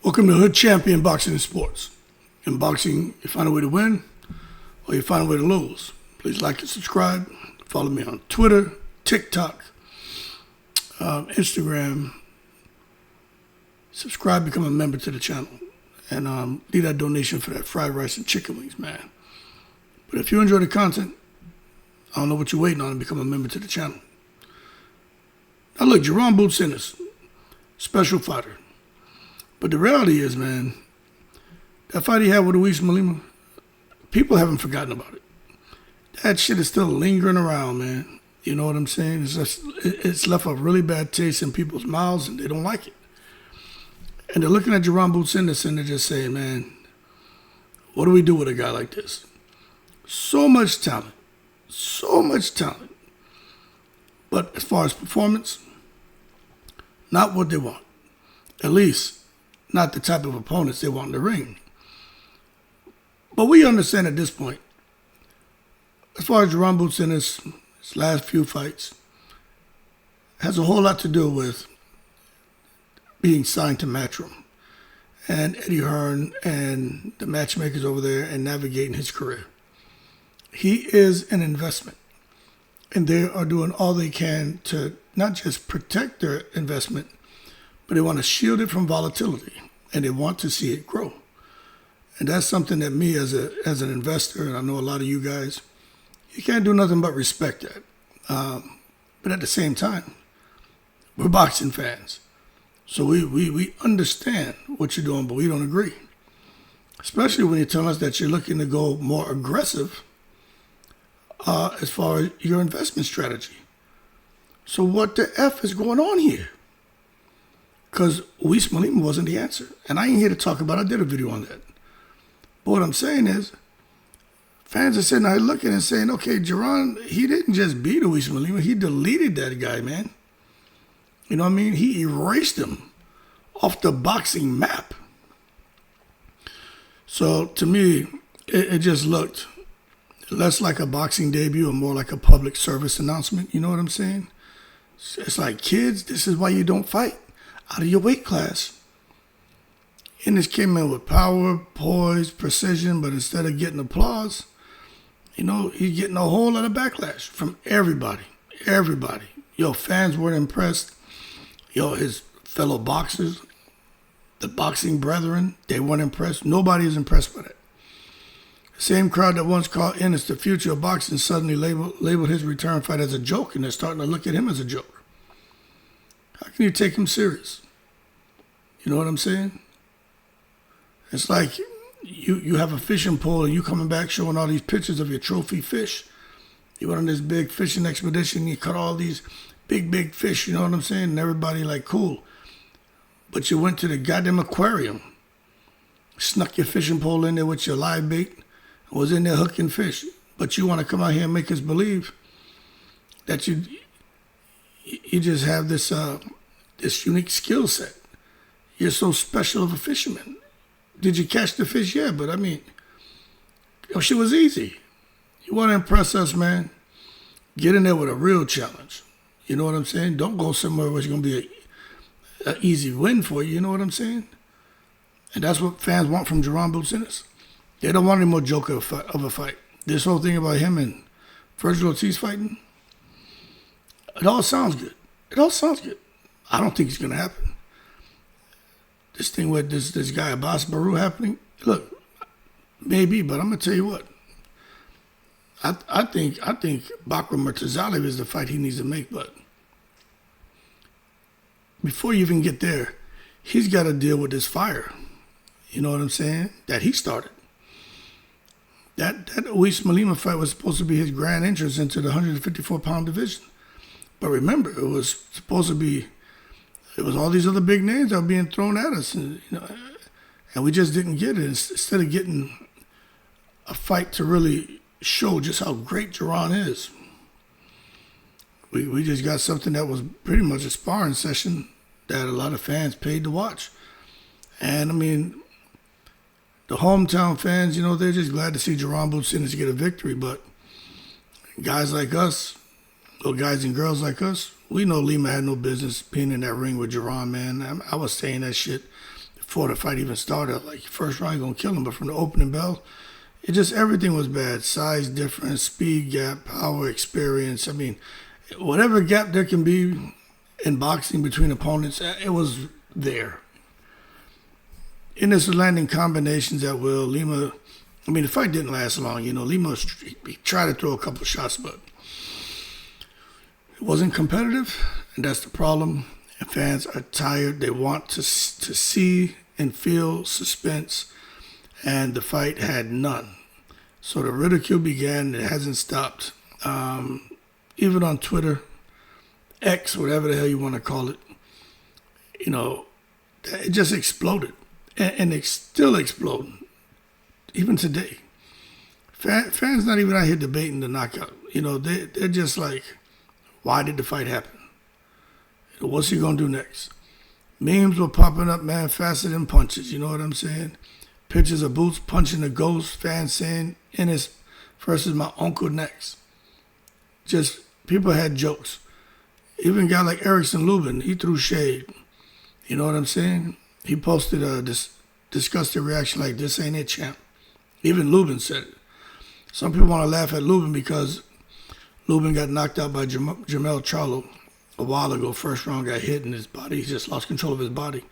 Welcome to Hood Champion Boxing and Sports. In boxing, you find a way to win or you find a way to lose. Please like and subscribe. Follow me on Twitter, TikTok, Instagram. Subscribe, become a member to the channel. And leave that donation for that fried rice and chicken wings, man. But if you enjoy the content, I don't know what you're waiting on to become a member to the channel. Now look, Jaron Ennis, special fighter. But the reality is, man, that fight he had with Uisma Lima, people haven't forgotten about it. That shit is still lingering around, man. You know what I'm saying? It's left a really bad taste in people's mouths, and they don't like it. And they're looking at Jaron Ennis, and they're just saying, man, what do we do with a guy like this? So much talent. So much talent. But as far as performance, not what they want. At least, not the type of opponents they want in the ring. But we understand at this point, as far as Jaron Ennis, his last few fights, has a whole lot to do with being signed to Matchroom and Eddie Hearn and the matchmakers over there and navigating his career. He is an investment, and they are doing all they can to not just protect their investment, but they want to shield it from volatility, and they want to see it grow. And that's something that me as an investor, and I know a lot of you guys, you can't do nothing but respect that. But at the same time, we're boxing fans. So we understand what you're doing, but we don't agree. Especially when you tell us that you're looking to go more aggressive as far as your investment strategy. So what the F is going on here? Because Uisma Lima wasn't the answer. And I ain't here to talk about it. I did a video on that. But what I'm saying is, fans are sitting there looking and saying, okay, Jaron, he didn't just beat Uisma Lima. He deleted that guy, man. You know what I mean? He erased him off the boxing map. So to me, it just looked less like a boxing debut and more like a public service announcement. You know what I'm saying? It's like, kids, this is why you don't fight out of your weight class. Ennis came in with power, poise, precision, but instead of getting applause, you know, he's getting a whole lot of backlash from everybody. Everybody. Yo, fans weren't impressed. Yo, his fellow boxers, the boxing brethren, they weren't impressed. Nobody is impressed by that. The same crowd that once called Ennis the future of boxing suddenly labeled his return fight as a joke, and they're starting to look at him as a joke. How can you take him serious? You know what I'm saying? It's like you have a fishing pole and you coming back showing all these pictures of your trophy fish. You went on this big fishing expedition, you caught all these big fish, you know what I'm saying? And everybody like, cool. But you went to the goddamn aquarium, snuck your fishing pole in there with your live bait, and was in there hooking fish. But you want to come out here and make us believe that you just have this unique skill set. You're so special of a fisherman. Did you catch the fish? Yeah, but I mean, your shit was easy. You want to impress us, man? Get in there with a real challenge. You know what I'm saying? Don't go somewhere where it's going to be an easy win for you. You know what I'm saying? And that's what fans want from Jaron Ennis. They don't want any more joke of a fight. This whole thing about him and Virgil Ortiz fighting, it all sounds good. It all sounds good. I don't think it's going to happen. This thing with this guy Abbas Baru happening, look, maybe, but I'm going to tell you what. I think Bakhram Murtazaliev is the fight he needs to make, but before you even get there, he's got to deal with this fire. You know what I'm saying? That he started. That Uisma Lima fight was supposed to be his grand entrance into the 154-pound division. But remember, it was all these other big names that were being thrown at us, and we just didn't get it. Instead of getting a fight to really show just how great Jaron is, we just got something that was pretty much a sparring session that a lot of fans paid to watch. And I mean, the hometown fans, you know, they're just glad to see Jaron Ennis get a victory. But guys like us, or guys and girls like us, we know Lima had no business being in that ring with Jaron, man. I was saying that shit before the fight even started. Like, first round, you're going to kill him. But from the opening bell, everything was bad. Size difference, speed gap, power, experience. I mean, whatever gap there can be in boxing between opponents, it was there. Ennis was landing combinations at will. Lima, the fight didn't last long. Lima he tried to throw a couple of shots, but it wasn't competitive, and that's the problem. And fans are tired. They want to see and feel suspense, and the fight had none. So the ridicule began. It hasn't stopped. Even on Twitter, X, whatever the hell you want to call it, it just exploded. And it's still exploding, even today. Fans not even out here debating the knockout. They're just like, why did the fight happen? What's he going to do next? Memes were popping up, man, faster than punches. You know what I'm saying? Pictures of Boots punching the ghost, fans saying, Ennis versus my uncle next. Just, people had jokes. Even a guy like Erickson Lubin, he threw shade. You know what I'm saying? He posted this disgusted reaction like, this ain't it, champ. Even Lubin said it. Some people want to laugh at Lubin because Lubin got knocked out by Jamel Charlo a while ago. First round, got hit in his body. He just lost control of his body.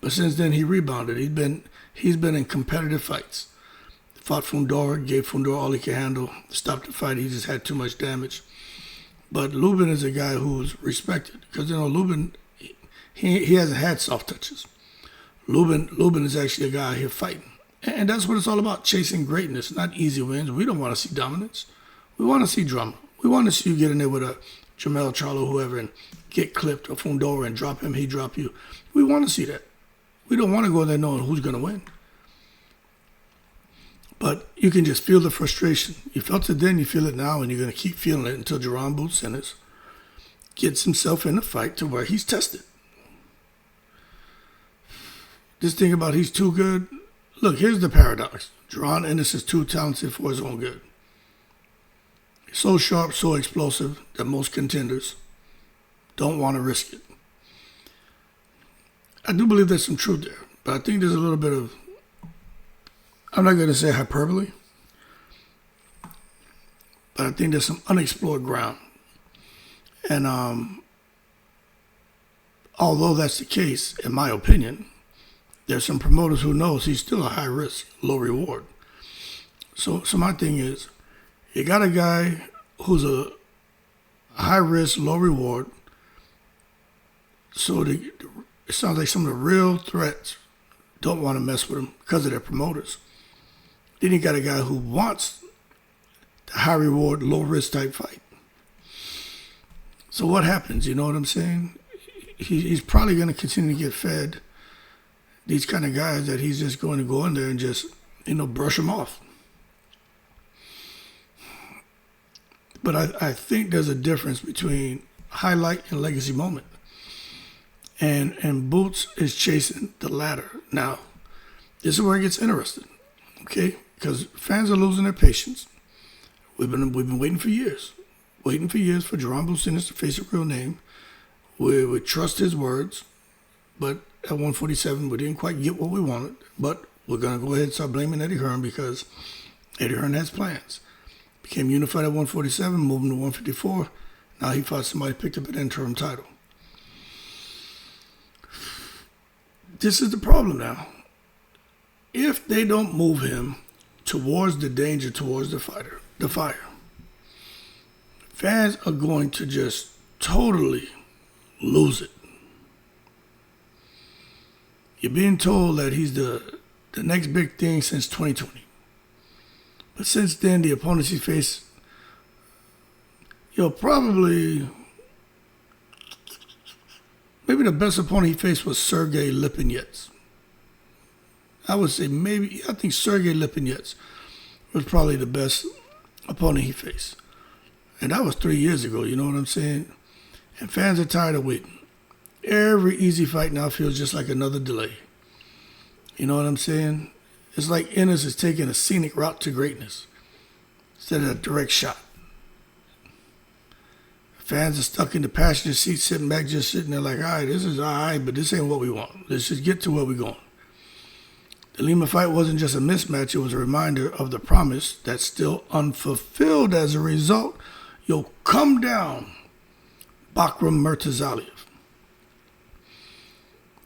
But since then, he rebounded. He's been in competitive fights. Fought Fundora, gave Fundora all he could handle. Stopped the fight. He just had too much damage. But Lubin is a guy who's respected because, Lubin, he hasn't had soft touches. Lubin is actually a guy out here fighting. And that's what it's all about, chasing greatness, not easy wins. We don't want to see dominance. We want to see drama. We want to see you get in there with a Jamel Charlo, whoever, and get clipped, or Fundora, and drop him, he drop you. We want to see that. We don't want to go there knowing who's going to win. But you can just feel the frustration. You felt it then, you feel it now, and you're going to keep feeling it until Jaron Boots Ennis gets himself in a fight to where he's tested. This thing about he's too good. Look, here's the paradox. Jaron Ennis is too talented for his own good. He's so sharp, so explosive that most contenders don't want to risk it. I do believe there's some truth there, but I think there's a little bit of, I'm not going to say hyperbole, but I think there's some unexplored ground. And although that's the case, in my opinion, there's some promoters who knows he's still a high risk, low reward. So my thing is, you got a guy who's a high risk, low reward. So it sounds like some of the real threats don't want to mess with him because of their promoters. Then you got a guy who wants the high reward, low risk type fight. So what happens? You know what I'm saying? He's probably going to continue to get fed these kind of guys that he's just going to go in there and just, brush them off. But I think there's a difference between highlight and legacy moment. And Boots is chasing the latter. Now, this is where it gets interesting, okay? Because fans are losing their patience. We've been waiting for years for Jaron Boots Ennis to face a real name. We trust his words, but at 147, we didn't quite get what we wanted. But we're going to go ahead and start blaming Eddie Hearn because Eddie Hearn has plans. Became unified at 147, moving to 154. Now he fought somebody, picked up an interim title. This is the problem now. If they don't move him towards the danger, towards the fire, fans are going to just totally lose it. You're being told that he's the next big thing since 2020. But since then, the opponents he faced, probably, maybe the best opponent he faced was Sergey Lipinets. I would say I think Sergey Lipinets was probably the best opponent he faced. And that was 3 years ago, you know what I'm saying? And fans are tired of waiting. Every easy fight now feels just like another delay. You know what I'm saying? It's like Ennis is taking a scenic route to greatness instead of a direct shot. Fans are stuck in the passenger seat, sitting back, just sitting there like, all right, this is all right, but this ain't what we want. Let's just get to where we're going. The Lima fight wasn't just a mismatch, it was a reminder of the promise that's still unfulfilled. As a result, you'll come down, Bakhram Murtazaliev.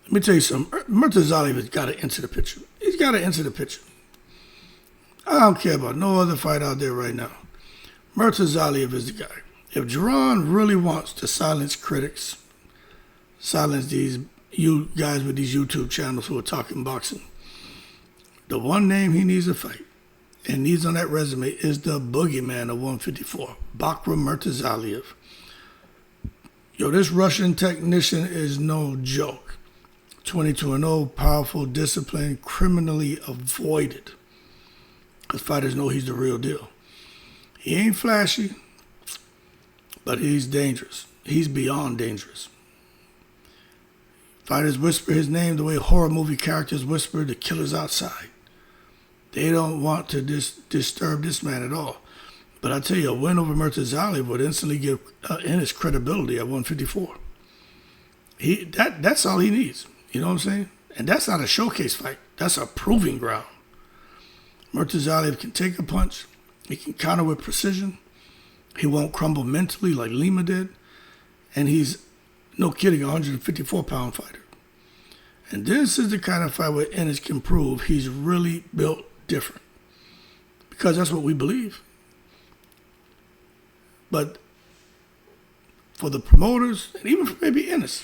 Let me tell you something. Murtazaliev has got to enter the picture. He's got to enter the picture. I don't care about no other fight out there right now. Murtazaliev is the guy. If Jaron really wants to silence critics, silence these you guys with these YouTube channels who are talking boxing, the one name he needs to fight and needs on that resume is the boogeyman of 154, Bakhram Murtazaliev. Yo, this Russian technician is no joke. 22-0, powerful, disciplined, criminally avoided. Because fighters know he's the real deal. He ain't flashy, but he's dangerous. He's beyond dangerous. Fighters whisper his name the way horror movie characters whisper the killer's outside. They don't want to disturb this man at all. But I tell you, a win over Murtazaliev would instantly give Ennis credibility at 154. That's all he needs. You know what I'm saying? And that's not a showcase fight. That's a proving ground. Murtazaliev can take a punch. He can counter with precision. He won't crumble mentally like Lima did. And he's, no kidding, a 154-pound fighter. And this is the kind of fight where Ennis can prove he's really built different. Because that's what we believe. But for the promoters, and even for maybe Ennis,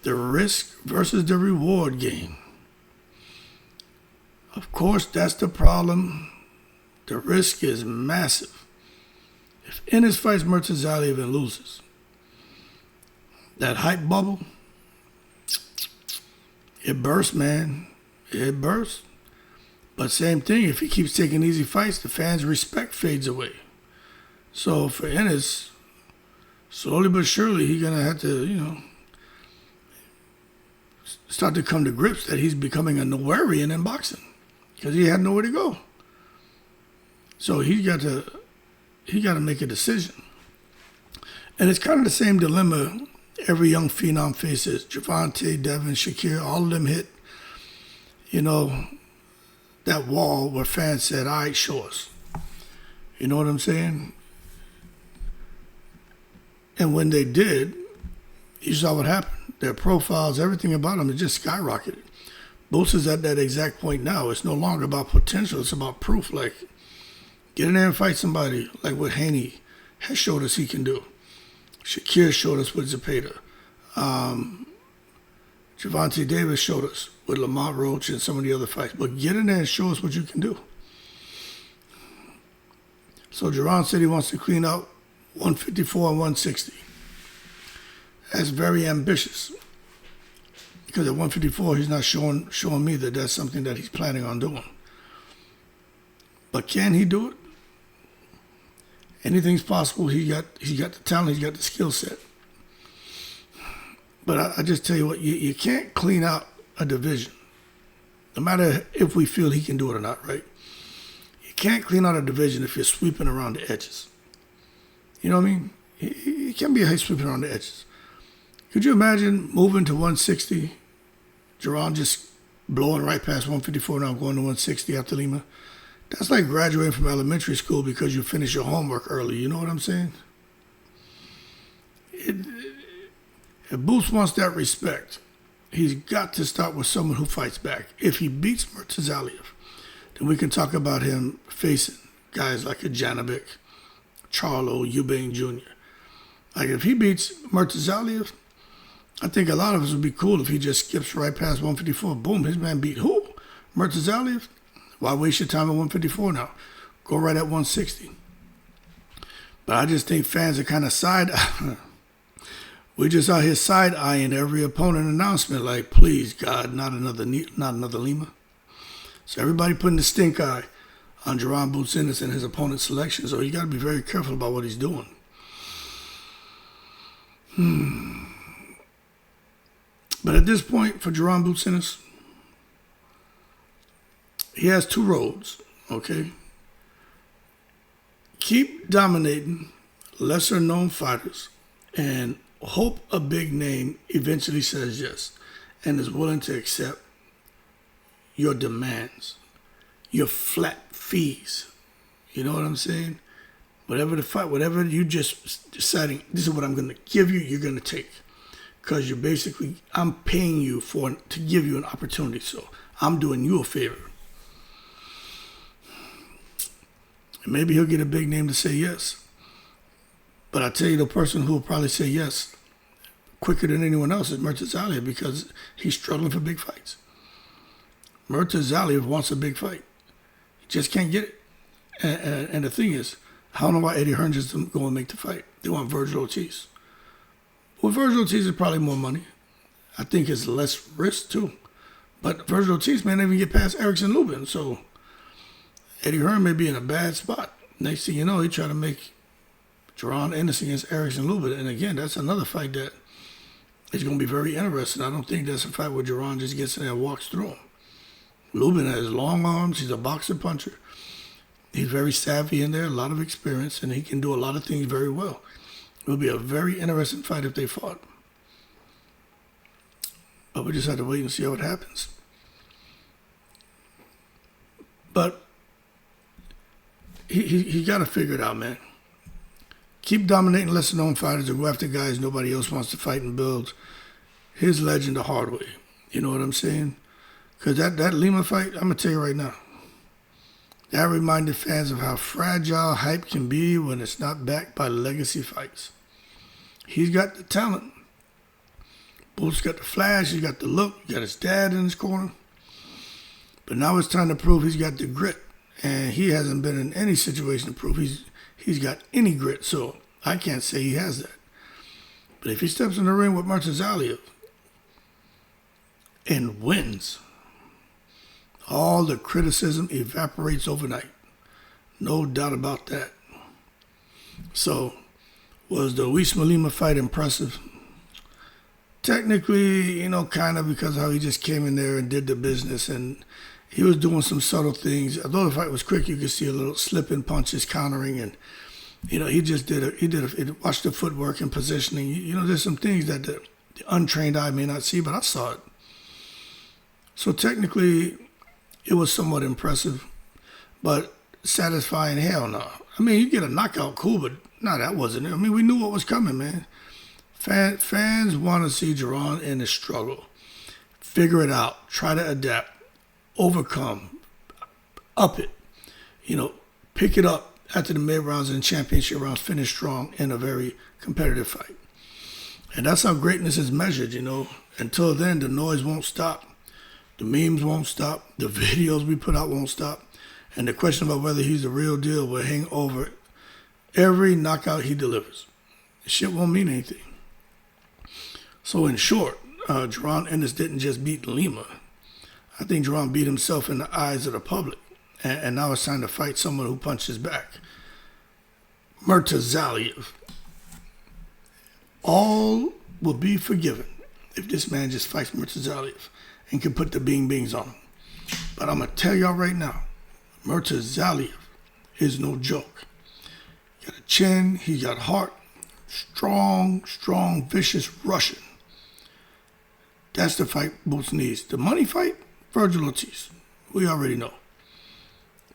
the risk versus the reward game. Of course, that's the problem. The risk is massive. If Ennis fights Murtazaliev and loses, that hype bubble, it bursts, man. It bursts. But same thing, if he keeps taking easy fights, the fans' respect fades away. So for Ennis, slowly but surely, he's going to have to, start to come to grips that he's becoming a Nowarian in boxing. Because he had nowhere to go. So he got to make a decision. And it's kind of the same dilemma every young phenom faces. Javante, Devin, Shakir, all of them hit, that wall where fans said, all right, show us. You know what I'm saying? And when they did, you saw what happened. Their profiles, everything about them, it just skyrocketed. Boots is at that exact point now. It's no longer about potential. It's about proof. Like, get in there and fight somebody like what Haney has showed us he can do. Shakir showed us with Zepeda. Javante Davis showed us with Lamont Roach and some of the other fights. But get in there and show us what you can do. So Jaron said he wants to clean out 154 and 160. That's very ambitious. Because at 154, he's not showing me that that's something that he's planning on doing. But can he do it? Anything's possible. He got the talent. He's got the skill set. But I just tell you what, you can't clean out a division, no matter if we feel he can do it or not, right? You can't clean out a division if you're sweeping around the edges. You know what I mean? You can't be sweeping around the edges. Could you imagine moving to 160, Jaron just blowing right past 154 now, going to 160 after Lima? That's like graduating from elementary school because you finished your homework early. You know what I'm saying? If Boots wants that respect, he's got to start with someone who fights back. If he beats Murtazaliev, then we can talk about him facing guys like a Janovic, Charlo, Eubank Jr. Like if he beats Murtazaliev, I think a lot of us would be cool if he just skips right past 154. Boom, his man beat who? Murtazaliev? Why waste your time at 154 now? Go right at 160. But I just think fans are kind of we're just out here side-eyeing every opponent announcement like, please, God, not another Lima. So everybody putting the stink eye on Jaron Boots Ennis and his opponent's selection. So you got to be very careful about what he's doing. But at this point, for Jaron Boots Ennis, he has two roads, okay? Keep dominating lesser-known fighters and hope a big name eventually says yes and is willing to accept your demands, your flat fees. You know what I'm saying? Whatever the fight, whatever you just deciding, this is what I'm going to give you, you're going to take. Because you're basically, I'm paying you to give you an opportunity. So I'm doing you a favor. And maybe he'll get a big name to say yes. But I tell you, the person who will probably say yes quicker than anyone else is Murtazaliev, because he's struggling for big fights. Murtazaliev wants a big fight. He just can't get it. And the thing is, I don't know why Eddie Hearn just didn't go and make the fight. They want Virgil Ortiz. Well, Virgil Ortiz is probably more money. I think it's less risk too. But Virgil Ortiz may not even get past Erickson Lubin. So Eddie Hearn may be in a bad spot. Next thing you know, he try to make Jaron Ennis against Erickson Lubin. And again, that's another fight that is going to be very interesting. I don't think that's a fight where Jaron just gets in there and walks through him. Lubin has long arms. He's a boxer puncher. He's very savvy in there, a lot of experience, and he can do a lot of things very well. It will be a very interesting fight if they fought. But we just have to wait and see how it happens. But he got to figure it out, man. Keep dominating lesser-known fighters or go after guys nobody else wants to fight and build his legend the hard way. You know what I'm saying? Because that Lima fight, I'm going to tell you right now, that reminded fans of how fragile hype can be when it's not backed by legacy fights. He's got the talent. Bolt's got the flash, he's got the look, he got his dad in his corner. But now it's time to prove he's got the grit. And he hasn't been in any situation to prove he's got any grit, so I can't say he has that. But if he steps in the ring with Murtazaliev and wins, all the criticism evaporates overnight. No doubt about that. So, was the Uisma Lima fight impressive? Technically, kind of, because how he just came in there and did the business, and he was doing some subtle things. Although the fight was quick, you could see a little slipping punches, countering, and he just watch the footwork and positioning. There's some things that the untrained eye may not see, but I saw it. So technically, it was somewhat impressive, but satisfying, hell no. I mean, you get a knockout, cool, but no, that wasn't it. I mean, we knew what was coming, man. Fans want to see Jaron in the struggle. Figure it out. Try to adapt. Overcome. Up it. Pick it up after the mid-rounds and championship rounds. Finish strong in a very competitive fight. And that's how greatness is measured, Until then, the noise won't stop. The memes won't stop. The videos we put out won't stop. And the question about whether he's the real deal will hang over every knockout he delivers. Shit won't mean anything. So in short, Jaron Ennis didn't just beat Lima. I think Jaron beat himself in the eyes of the public. And now it's time to fight someone who punches back. Murtazaliev. All will be forgiven if this man just fights Murtazaliev and can put the bing-bings on him. But I'm going to tell y'all right now, Murtazaliev is no joke. He got a chin, he got heart, strong, vicious Russian. That's the fight Boots needs. The money fight, Virgil Ortiz. We already know.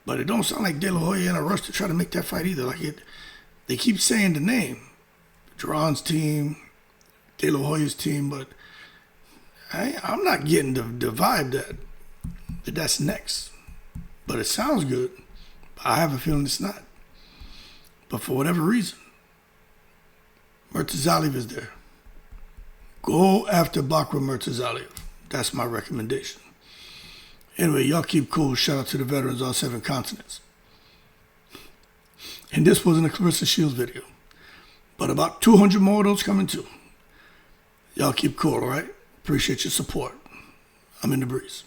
But it don't sound like De La Hoya in a rush to try to make that fight either. They keep saying the name. Jaron's team, De La Hoya's team, but I'm not getting the vibe that that's next. But it sounds good. But I have a feeling it's not. But for whatever reason, Murtazaliev is there. Go after Bakhram Murtazaliev. That's my recommendation. Anyway, y'all keep cool. Shout out to the veterans on 7 continents. And this wasn't a Clarissa Shields video. But about 200 more of those coming too. Y'all keep cool, all right? Appreciate your support. I'm in the breeze.